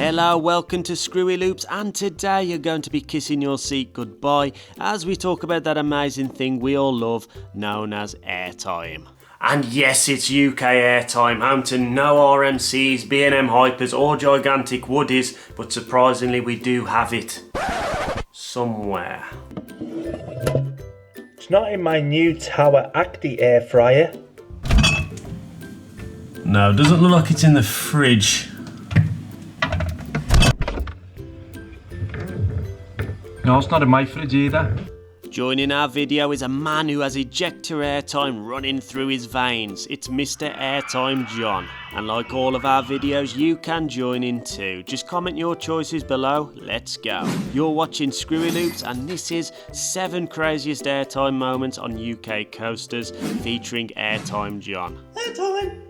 Hello, welcome to ScrewyLoops, and today you're going to be kissing your seat goodbye as we talk about that amazing thing we all love known as Airtime. And yes, it's UK Airtime, home to no RMCs, B&M Hypers or gigantic woodies, but surprisingly we do have it. Somewhere. It's not in my new Tower Acti air fryer. No, doesn't look like it's in the fridge. No, it's not in my fridge either. Joining our video is a man who has Ejector Airtime running through his veins. It's Mr. Airtime John. And like all of our videos, you can join in too. Just comment your choices below. Let's go. You're watching ScrewyLoops, and this is 7 craziest Airtime moments on UK coasters featuring Airtime John. Airtime!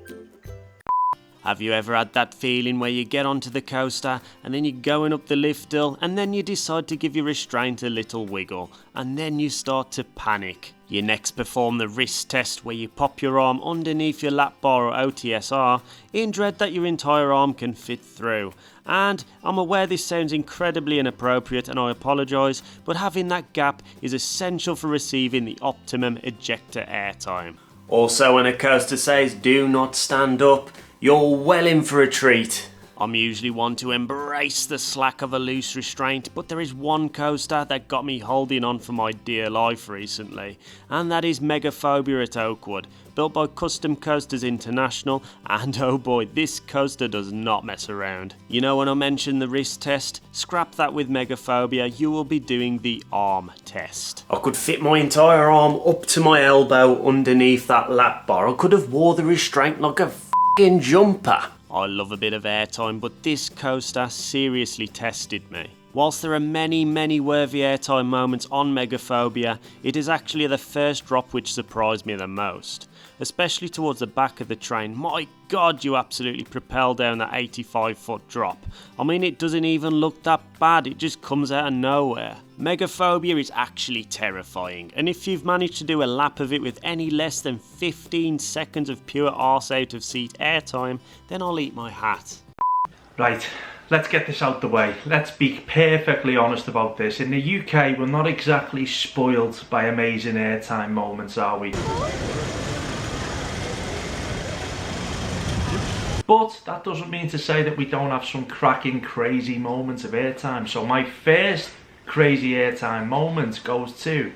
Have you ever had that feeling where you get onto the coaster and then you're going up the lift hill and then you decide to give your restraint a little wiggle and then you start to panic? You next perform the wrist test where you pop your arm underneath your lap bar or OTSR in dread that your entire arm can fit through. And I'm aware this sounds incredibly inappropriate and I apologise, but having that gap is essential for receiving the optimum ejector airtime. Also, when a coaster says do not stand up, you're well in for a treat. I'm usually one to embrace the slack of a loose restraint, but there is one coaster that got me holding on for my dear life recently, and that is Megafobia at Oakwood, built by Custom Coasters International, and oh boy, this coaster does not mess around. You know, when I mentioned the wrist test, scrap that with Megafobia, you will be doing the arm test. I could fit my entire arm up to my elbow underneath that lap bar. I could have wore the restraint like a jumper. I love a bit of airtime, but this coaster seriously tested me. Whilst there are many worthy airtime moments on Megaphobia, it is actually the first drop which surprised me the most. Especially towards the back of the train. My god, you absolutely propel down that 85-foot drop. I mean, it doesn't even look that bad, it just comes out of nowhere. Megaphobia is actually terrifying, and if you've managed to do a lap of it with any less than 15 seconds of pure arse out of seat airtime, then I'll eat my hat. Right, let's get this out the way. Let's be perfectly honest about this. In the UK, we're not exactly spoiled by amazing airtime moments, are we? But that doesn't mean to say that we don't have some cracking, crazy moments of airtime. So my first crazy airtime moment goes to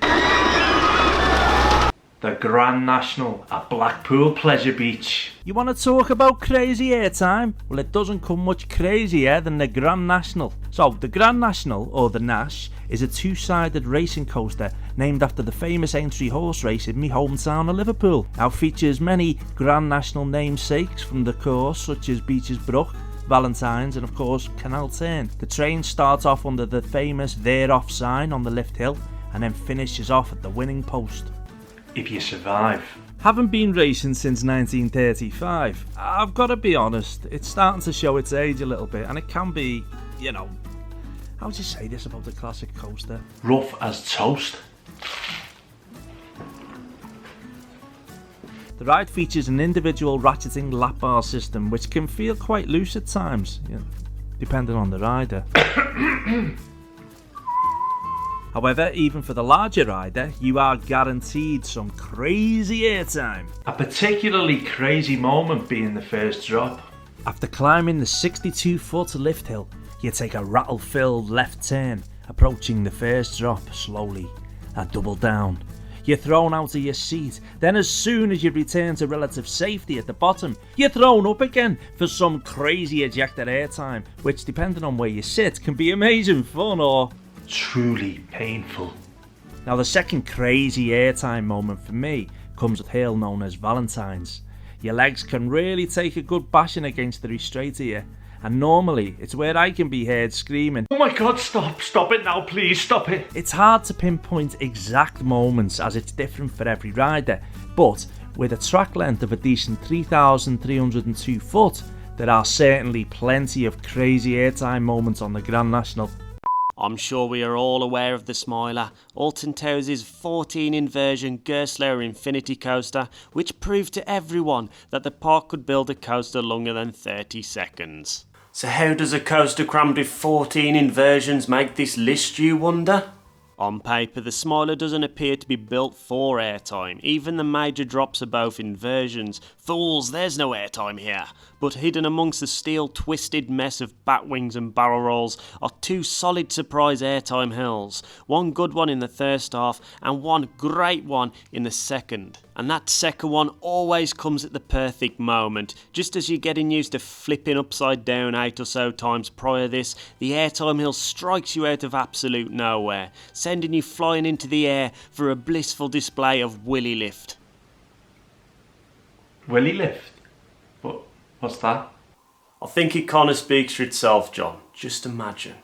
the Grand National at Blackpool Pleasure Beach. You want to talk about crazy airtime? Well, it doesn't come much crazier than the Grand National. So, the Grand National, or the Nash, is a two-sided racing coaster named after the famous Aintree horse race in my hometown of Liverpool. Now, it features many Grand National namesakes from the course, such as Beeches Brook, Valentine's, and of course Canal Turn. The train starts off under the famous "They're Off" sign on the lift hill and then finishes off at the winning post. If you survive. Having been racing since 1935, I've got to be honest, it's starting to show its age a little bit, and it can be, you know, how would you say this about a classic coaster? Rough as toast. The ride features an individual ratcheting lap bar system which can feel quite loose at times, you know, depending on the rider. However, even for the larger rider, you are guaranteed some crazy airtime. A particularly crazy moment being the first drop. After climbing the 62-foot lift hill, you take a rattle-filled left turn, approaching the first drop slowly, a double down. You're thrown out of your seat, then as soon as you return to relative safety at the bottom, you're thrown up again for some crazy ejector airtime, which depending on where you sit can be amazing fun or truly painful. Now, the second crazy airtime moment for me comes at a hill known as Valentine's. Your legs can really take a good bashing against the restraint here, and normally it's where I can be heard screaming, "Oh my god, stop it now, please, stop it." It's hard to pinpoint exact moments as it's different for every rider, but with a track length of a decent 3,302 foot, there are certainly plenty of crazy airtime moments on the Grand National. I'm sure we are all aware of the Smiler, Alton Towers' 14-inversion Gerstlauer Infinity Coaster, which proved to everyone that the park could build a coaster longer than 30 seconds. So how does a coaster crammed with 14 inversions make this list, you wonder? On paper, the Smiler doesn't appear to be built for airtime. Even the major drops are both inversions. Fools, there's no airtime here. But hidden amongst the steel twisted mess of bat wings and barrel rolls are two solid surprise airtime hills. One good one in the first half and one great one in the second. And that second one always comes at the perfect moment. Just as you're getting used to flipping upside down 8 or so times prior this, the airtime hill strikes you out of absolute nowhere, sending you flying into the air for a blissful display of willy lift. Willy lift? What's that? I think it kinda speaks for itself, John. Just imagine.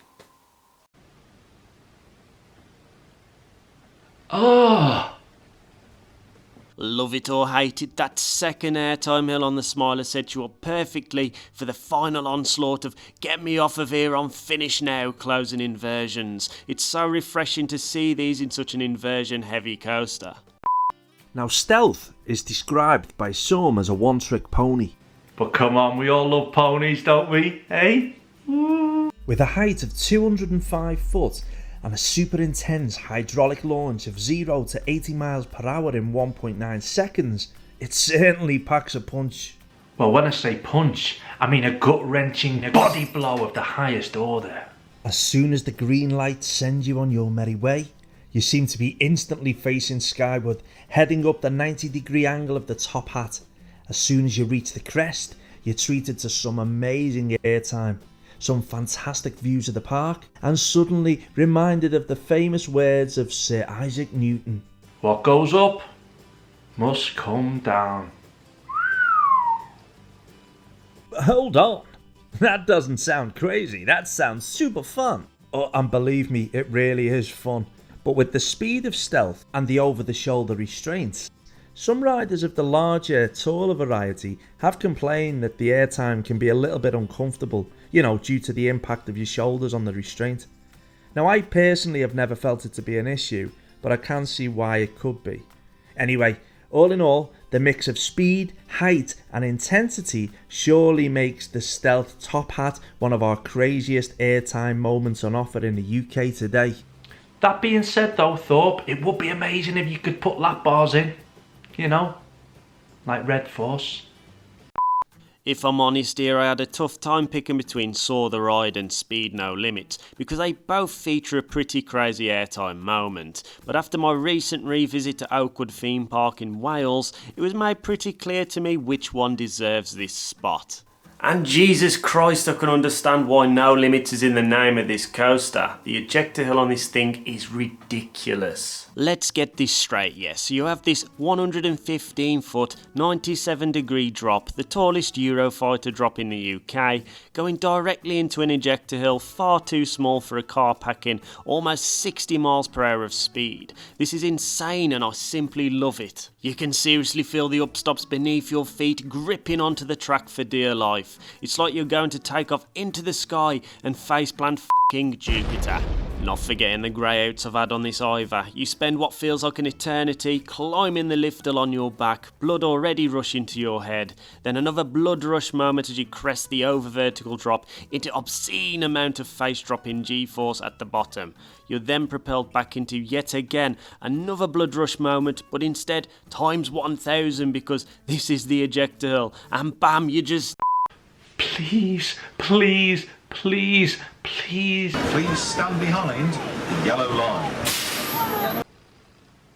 Oh! Love it or hate it, that second airtime hill on the Smiler set you up perfectly for the final onslaught of "get me off of here, I'm finished now" closing inversions. It's so refreshing to see these in such an inversion heavy coaster. Now, stealth is described by some as a one-trick pony. But come on, we all love ponies, don't we? Eh? With a height of 205 foot and a super intense hydraulic launch of 0 to 80 miles per hour in 1.9 seconds, it certainly packs a punch. Well, when I say punch, I mean a gut-wrenching body blow of the highest order. As soon as the green light sends you on your merry way, you seem to be instantly facing skyward, heading up the 90-degree angle of the top hat. As soon as you reach the crest, you're treated to some amazing airtime, some fantastic views of the park, and suddenly reminded of the famous words of Sir Isaac Newton. What goes up must come down. Hold on, that doesn't sound crazy, that sounds super fun. Oh, and believe me, it really is fun. But with the speed of stealth and the over-the-shoulder restraints, some riders of the larger, taller variety have complained that the airtime can be a little bit uncomfortable, due to the impact of your shoulders on the restraint. Now, I personally have never felt it to be an issue, but I can see why it could be. Anyway, all in all, the mix of speed, height and intensity surely makes the Stealth Top Hat one of our craziest airtime moments on offer in the UK today. That being said though, Thorpe, it would be amazing if you could put lap bars in. Like Red Force. If I'm honest here, I had a tough time picking between Saw the Ride and Speed No Limits, because they both feature a pretty crazy airtime moment. But after my recent revisit to Oakwood theme park in Wales, it was made pretty clear to me which one deserves this spot. And Jesus Christ, I can understand why No Limits is in the name of this coaster. The ejector hill on this thing is ridiculous. Let's get this straight, yes. So you have this 115 foot, 97 degree drop, the tallest Eurofighter drop in the UK, going directly into an ejector hill far too small for a car packing almost 60 miles per hour of speed. This is insane and I simply love it. You can seriously feel the upstops beneath your feet gripping onto the track for dear life. It's like you're going to take off into the sky and faceplant f***ing Jupiter. Not forgetting the greyouts I've had on this either. You spend what feels like an eternity climbing the lift hill on your back, blood already rushing to your head. Then another blood rush moment as you crest the over vertical drop into obscene amount of face dropping G-force at the bottom. You're then propelled back into yet again another blood rush moment, but instead times 1000 because this is the ejector hill, and bam, you just... Please, please, please, please. Please stand behind the yellow line.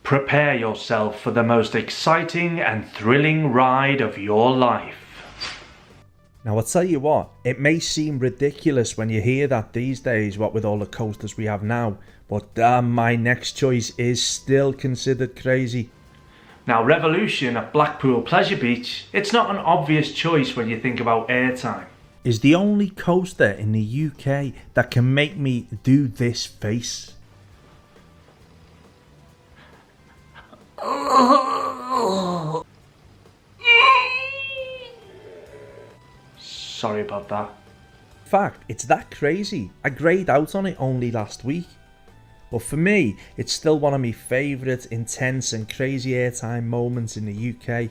Prepare yourself for the most exciting and thrilling ride of your life. Now, I'll tell you what, it may seem ridiculous when you hear that these days, what with all the coasters we have now, but damn, my next choice is still considered crazy. Now, Revolution at Blackpool Pleasure Beach, it's not an obvious choice when you think about airtime. Is the only coaster in the UK that can make me do this face. Sorry about that. In fact, it's that crazy. I greyed out on it only last week. But for me, it's still one of my favourite intense and crazy airtime moments in the UK.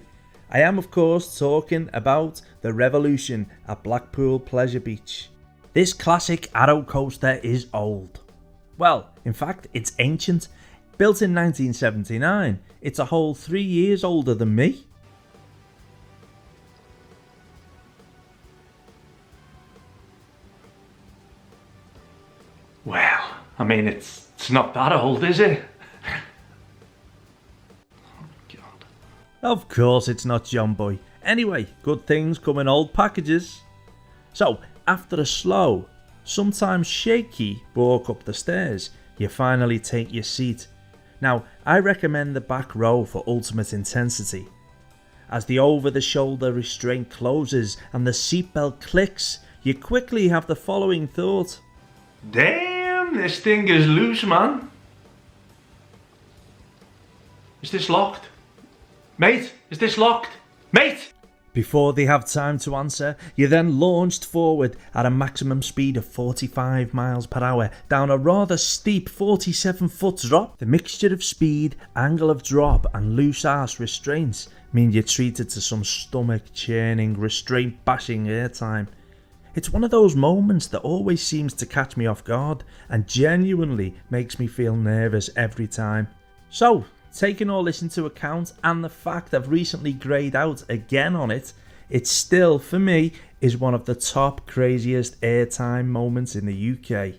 I am of course talking about the Revolution at Blackpool Pleasure Beach. This classic Arrow coaster is old. Well, in fact, it's ancient. Built in 1979, it's a whole 3 years older than me. Well, I mean, it's not that old, is it? Oh, God. Of course it's not, John Boy. Anyway, good things come in old packages. So, after a slow, sometimes shaky walk up the stairs, you finally take your seat. Now, I recommend the back row for ultimate intensity. As the over-the-shoulder restraint closes and the seatbelt clicks, you quickly have the following thought. Damn, this thing is loose, man. Is this locked? Mate, is this locked? Mate! Before they have time to answer, you're then launched forward at a maximum speed of 45 miles per hour down a rather steep 47-foot drop. The mixture of speed, angle of drop and loose arse restraints mean you're treated to some stomach churning, restraint bashing airtime. It's one of those moments that always seems to catch me off guard and genuinely makes me feel nervous every time. So, taking all this into account and the fact I've recently greyed out again on it, it still, for me, is one of the top craziest airtime moments in the UK.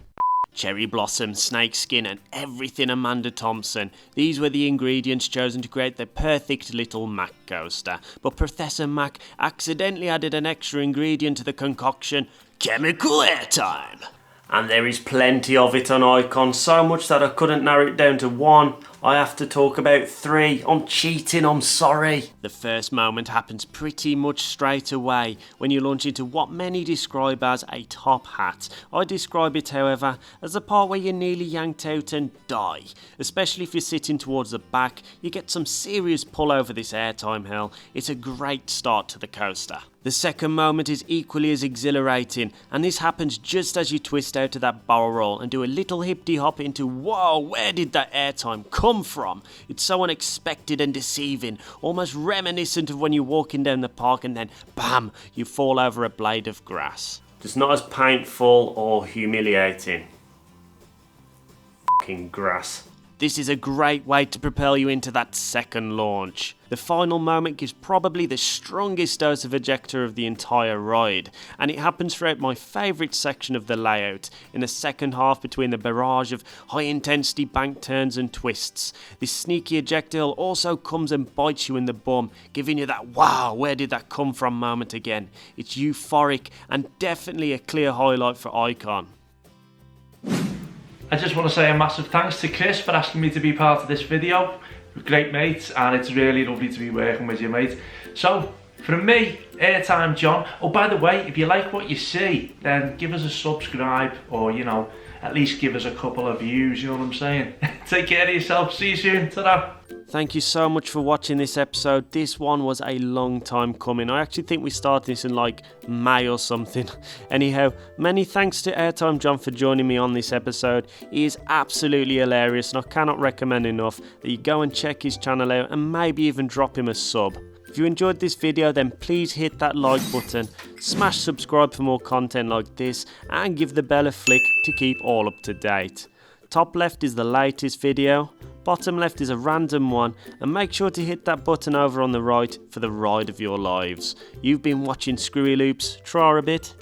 Cherry blossom, snakeskin and everything Amanda Thompson. These were the ingredients chosen to create the perfect little Mack coaster. But Professor Mack accidentally added an extra ingredient to the concoction: chemical airtime. And there is plenty of it on Icon, so much that I couldn't narrow it down to one. I have to talk about 3. I'm cheating, I'm sorry. The first moment happens pretty much straight away when you launch into what many describe as a top hat. I describe it, however, as the part where you're nearly yanked out and die. Especially if you're sitting towards the back, you get some serious pull over this airtime hell. It's a great start to the coaster. The second moment is equally as exhilarating, and this happens just as you twist out of that barrel roll and do a little hippity hop into, whoa, where did that airtime come from? It's so unexpected and deceiving, almost reminiscent of when you're walking down the park and then, bam, you fall over a blade of grass. Just not as painful or humiliating. Fucking grass. This is a great way to propel you into that second launch. The final moment gives probably the strongest dose of ejector of the entire ride, and it happens throughout my favourite section of the layout, in the second half between the barrage of high intensity bank turns and twists. This sneaky ejector also comes and bites you in the bum, giving you that wow, where did that come from moment again. It's euphoric and definitely a clear highlight for Icon. I just want to say a massive thanks to Chris for asking me to be part of this video. We're great mates and it's really lovely to be working with you, mate. So, from me, Airtime John. Oh, by the way, if you like what you see, then give us a subscribe or, you know, at least give us a couple of views, you know what I'm saying? Take care of yourself, see you soon, ta-da! Thank you so much for watching this episode. This one was a long time coming. I actually think we started this in like May or something. Anyhow, many thanks to Airtime John for joining me on this episode. He is absolutely hilarious and I cannot recommend enough that you go and check his channel out and maybe even drop him a sub. If you enjoyed this video, then please hit that like button, smash subscribe for more content like this and give the bell a flick to keep all up to date. Top left is the latest video, bottom left is a random one, and make sure to hit that button over on the right for the ride of your lives. You've been watching ScrewyLoops, try a bit.